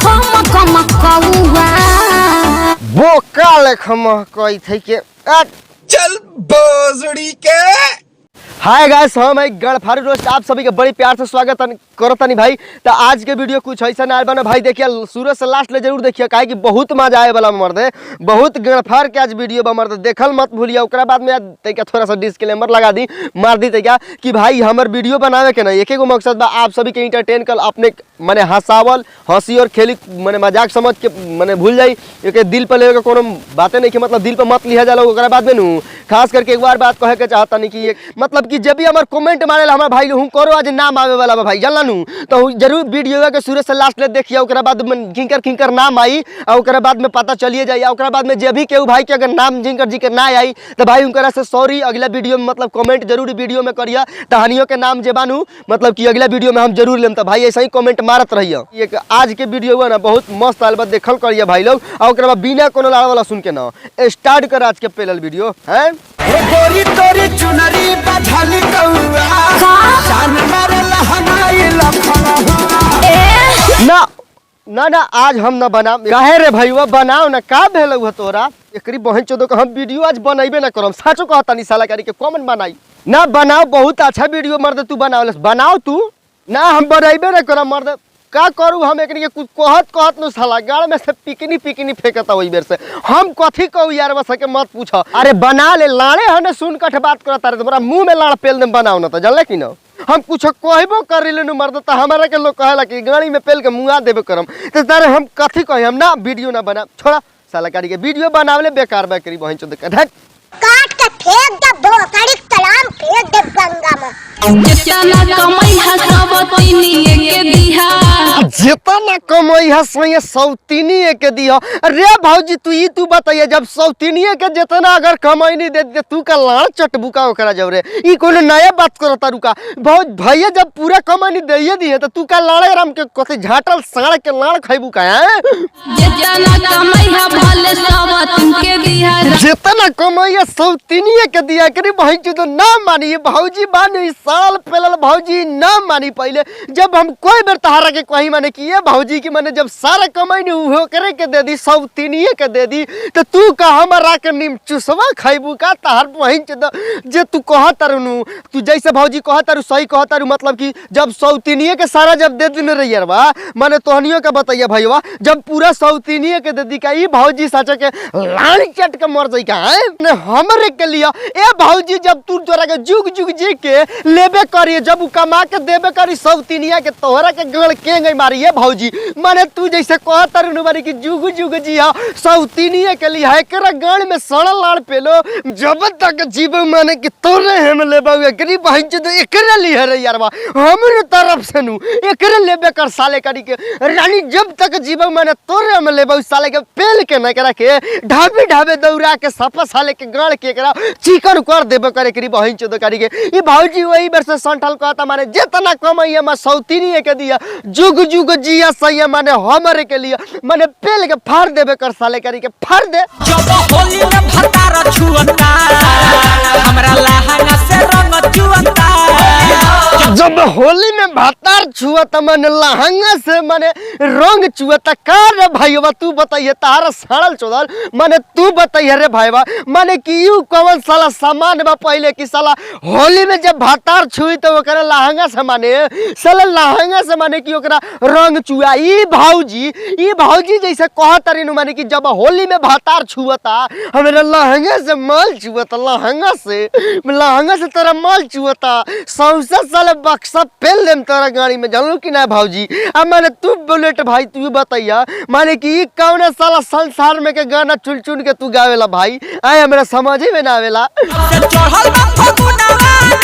हम कम कौआ बोका लेखम कोई थे के चल बोजड़ी के। हाय गाइस, हम एक गड़फारू रोस्ट आप सभी के बड़ी प्यार से स्वागत करतनी भाई। तो आज के वीडियो कुछ ऐसा ना बना भाई, देखिए शुरू से लास्ट ले जरूर देखिए, काहे कि बहुत मजा आए वाला मर्दे, बहुत गड़फार के आज वीडियो बा मर्दे, देखल मत भूलिए। ओकरा बाद में तैका थोड़ा सा डिस्क्लेमर लगा दी मार दी तैका कि भाई हमर वीडियो बनावे के ना एक एगो मकसद बा, आप सभी के इंटरटेन कर, अपने माने हंसावल हंसी और खेली माने मजाक समझ के माने भूल जाई, एक दिल पर लेके कोनो बातें नहीं के मतलब दिल पर मत लिया जाला। ओकरा बाद में नु खास करके एक बार बात कहे के चाहता नहीं कि मतलब कि जब भी हमार कमेंट मारेला हमार भाई हूं करो आज नाम आवे वाला बा भाई, जानला नु तो जरूर वीडियो के शुरू से लास्ट ले देखिए। ओकरा बाद में किंकर नाम आई और ओकरा बाद में पता चलिए जाए। ओकरा बाद में जे भी केहू भाई के अगर नाम जिंकर जी के ना आई तो भाई उनकरा से सॉरी, अगला वीडियो में मतलब कमेंट जरूर वीडियो में करिए, कहानियों के नाम जे बानू मतलब कि अगला वीडियो में हम जरूर लेम। तो भाई ऐसा ही कमेंट मारत रहिए। एक आज के वीडियो हुआ ना बहुत मस्त आल, देखल करिए भाई लोग, और ओकरा बाद बिना कोनो लाड़ वाला सुन के ना स्टार्ट कर आज के पहला वीडियो है। गोरी तोरी चुनरी बधली कौआ जान मारला हमारी लखना ना ना ना आज हम ना बना काहे रे भईवा, बनाओ ना का भेल हुआ तोरा एकरी बहन चोदो के हम वीडियो आज बनैबे ना करम, साचो कहता नहीं साला करी के कमेंट बनाई ना बनाओ, बहुत अच्छा वीडियो मर्द तू बनाओ बनाओ तू ना, हम बनैबे ना करम मर्द, का करू हम एकनी के कुछ कहत न साला गाड़ में से पिकनी फेंकता वही बेर से, हम कथी कहू यार बस के मत पूछ। अरे बना ले लाड़े हने सुन कठ बात करता रे, तुम्हारा मुंह में लाड़ पेल दे बनाओ ना तो जानले कि ना हम कुछ कहबो कर ले मर्द तो हमारा के लोग कहेला कि गाड़ी में पेल के मुआ देबे करम, तो तारे हम कथी कहे, हम ना वीडियो ना बना छोड़ा साला कारी के वीडियो बनावले बेकार बा करी बहन चोद के काट के फेंक दे भोसड़ी कलाम फेंक दे गंगा में। जितना कमाई हसवतीनी के दिहा, जितना कमाई है सही सौतीनी के दिया। अरे भौजी तू बताइए, जब सौतीनी के जितना अगर कमाई नहीं दे तू का लाड़ चटबुका ओकरा जब रे ई कोनो नया बात करता रुका भौज भैया, जब पूरा कमाई नहीं दे दिए तो तू का लाड़ राम के कथि झाटल साड़ के लाड़ खइबू का है। जितना कमाई है भले सवतीन के दिहा, जितना कमाई है सौतीनी के दिया करी भाई तो ना मानी भौजी मानी साल पहले भौजी ना मानी, पहले जब हम कोई बेर तहारा के कहीं माने कि ये भौजी की माने जब सारा कमाई नहीं उहो करे के दे दी सौतीनी के दे दी तो तू का हमारा के निम चुसवा खाइबू का तहार वहीं जे तू कहतरनु, तू जैसे भौजी कहतरु सही कहतरु, मतलब कि जब सौतीनी के सारा जब दे दिन रही बा माने तोहनियो के बताइए भैया, जब पूरा सौतीनी के दे दी का ई भौजी सच के लाल चट के मर जाई का है हमरे के लिए। ए भौजी जब तू तोरा के जुग जुग जी के लेबे करी, जब उ कमा के देबे करी सौतीनिया के तोहरा के गड़ के गई मारी है भौजी, माने तू जैसे कहतर नुबारी की जुग जुग जी हा सौतीनिया के लिए एकरा गड़ में सड़ल लाड़ पेलो जब तक जीव माने कि तोरे हम लेबे एकरी बहन च एकरे लिए रे यारवा हमरे तरफ से नु एकरे लेबे कर साले करी के रानी, जब तक जीव माने तोरे हम लेबे साले के पेल के न करा के ढाबे ढाबे दौड़ा के सफा साले के गड़ के एकरा चिकन कर देबे करे करी बहन च करी के ई भौजी वही बेर से संठल कहता माने जितना कमाई है सौतीनी के दिया जुग जुग जिया सही माने हमरे के लिए माने पेल के फाड़ देबे कर साले करी के फाड़ दे। जब होली में भतार छुअता हमरा लहंगा से रंग चुअता, जब होली में भातार छुअता माने लहंगा से माने रंग चुअता का रे भाईवा, तू बताइए तारा साड़ल चोदल माने तू बताइए रे भाईवा, माने कि यू कौन साला सामान बा पहले कि साला होली में जब भातार छुई तो ओकरा लहंगा से माने साला लहंगा से माने कि ओकरा रंग चुआ। ई भौजी जैसे कहतरी नु माने कि जब होली में भातार छुअता हमरा लहंगा से माल छुअता, लहंगा से तेरा माल छुअता सौसा साले बक्सा पेल देम तोरा गाड़ी में, जानलू कि ना भौजी। अब माने तू बुलेट भाई तू बताइया माने कि ई कौन साला संसार में के गाना चुन चुन के तू गावेला भाई, आए हमरा समझ में ना आवेला। चढ़ल बा फगुनवा रे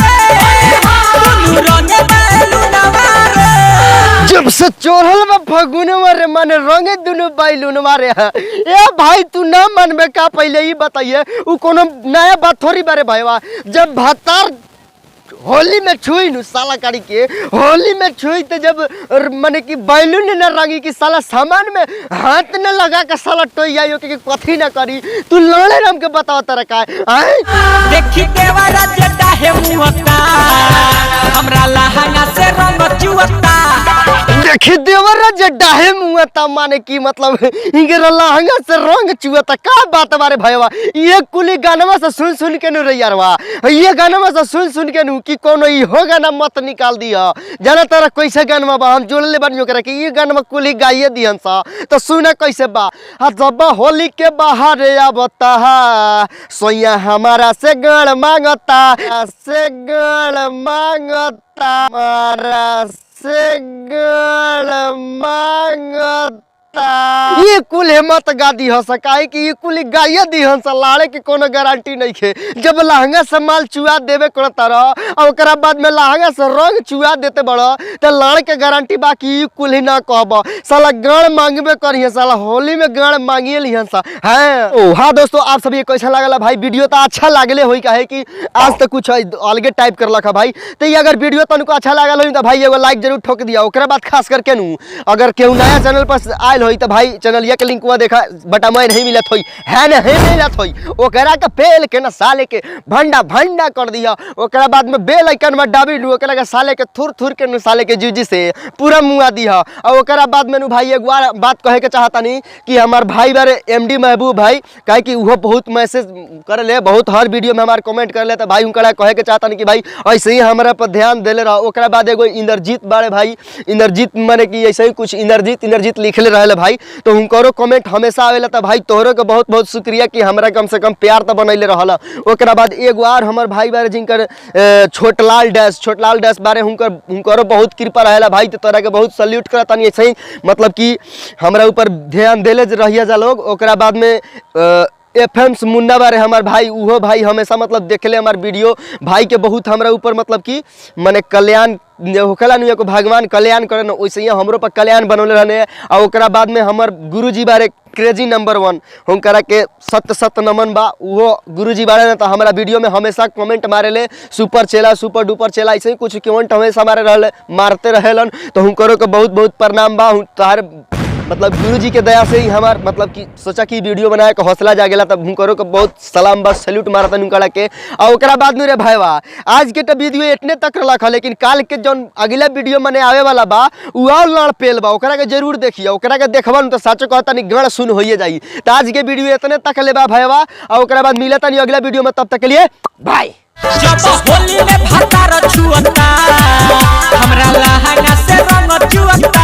दुनु रंगे बैलुनवा रे, जब से चढ़ल बा फगुनवा रे माने रंगे दुनु बैलुनवा रे। ए भाई तू ना मनबे का पहले ही बताइए, उ कोनो नया बात थोड़ी बारे भाईवा, जब भातार होली में छुई नु साला करी के होली में छुई तो जब माने कि बैलून न रंगी कि साला सामान में हाथ न लगा के साला टोई आयो कि कथी न करी, तू लड़े राम के बताओ तरह का देखी देवरा जटा है मुहता हमरा लहंगा से रंग चुअता, देखी देवरा के डाहे मुआ ता माने की मतलब इनके लहंगा से रंग चुआ का बात बारे भैया ये कुली गानवा से सुन के नु रैयारवा ये गानवा से सुन के नु कि कोनो इहो गाना मत निकाल दिया जाना तारा कैसे गानवा बा हम जोड़ले बानी ओकरा कि ये गानवा कुली गाइए दिहन सा तो सुना कैसे बा जब होली के बाहर आवता सोया हमारा से गण मांगता हमारा से गण मांगता ये कुल हिम्मत गादी हो सकाई कि ये कुल गाइए दी हंस लाड़े की कोनो गारंटी नहीं खे जब लहंगा से माल चुआ देवे करता रह और ओकरा बाद में लहंगा से रंग चुआ देते बड़ा तो लाड़ के गारंटी बाकी ये कुल ही ना कहब साला गण मांगबे करिए साला होली में गण मांगिए लिहन सा है ओ हाँ दोस्तों आप सभी कैसा लागला भाई वीडियो तो अच्छा लागले होई काहे कि आज तक कुछ अलगे टाइप कर लखा भाई तो ये अगर वीडियो तनको अच्छा लागल हो तो भाई एगो लाइक जरूर ठोक दिया ओकरा बाद खास करके नु अगर केहू नया चैनल पर आयल होई तो भाई चैनलिया के लिंक हुआ देखा बटा मैं नहीं मिलत होई है नहीं मिलत होई ओकरा के पेल के ना साले के भंडा कर दिया ओकरा बाद में बेल आइकन में दाबी लू ओकरा के साले के थुर के नु साले के जूजी से पूरा मुआ दिया और ओकरा बाद में नु भाई एक बात कहे के चाहता नहीं कि हमार भाई बारे एमडी महबूब भाई काहे कि वो बहुत मैसेज कर ले बहुत हर वीडियो में हमार कमेंट कर ले तो भाई उनका कहे के चाहता नहीं कि भाई ऐसे ही हमारा पर ध्यान देले रहो ओकरा बाद एगो इंद्रजीत बारे भाई इंद्रजीत माने कि ऐसे ही कुछ इंद्रजीत लिखले रहले भाई तो उनको कमेंट हमेशा आवेला तो भाई तोहरो के बहुत बहुत शुक्रिया कि हमरा कम से कम प्यार तो बनैले रहल ओकरा बाद एगो आर हमर भाई बारे जिनकर छोटलाल डैश बारे हुनकर बहुत कृपा रहेला भाई तो तोरा के बहुत सल्यूट करत तनी ऐसे ही मतलब कि हमरा ऊपर ध्यान देले रहिए जा लोग ओकरा बाद में एफएम्स मुन्ना बारे हमार भाई उहो भाई हमेशा मतलब देखले हमार वीडियो भाई के बहुत हमरा ऊपर मतलब कि माने कल्याण होखला नु भगवान कल्याण करे वैसे ही हमरो पर कल्याण बनौले रहने और ओकरा बाद में हमर गुरुजी बारे क्रेजी नंबर 1 हुनकरा के सत नमन बा वो गुरुजी बारे ने तो हमारा वीडियो में हमेशा कमेंट मारेले सुपर चेला सुपर डुपर चेला ऐसे ही कुछ कमेंट हमेशा मारते रहेलन तो हुनकरो के बहुत बहुत प्रणाम बा तार मतलब गुरुजी के दया से ही हमार मतलब कि सोचा कि वीडियो बनाए के हौसला जागेला तब हुनकरो के बहुत सलाम बस सैल्यूट मारता उनकरा के और ओकरा बाद में रे भाईवा आज के तो वीडियो इतने तक रख लेकिन काल के जौन अगला वीडियो मने आवे वाला बा उ और लड़ पेल बा ओकरा के जरूर देखिए ओकरा के देखबा तो सच कहता नहीं गण सुन होइए जाई तो आज के वीडियो इतने तक ले बा भाईवा और ओकरा बाद मिलता नहीं अगला वीडियो में तब तक के लिए बाय जब होली में भातार छुअता हमरा लहंगा से रंग चुअता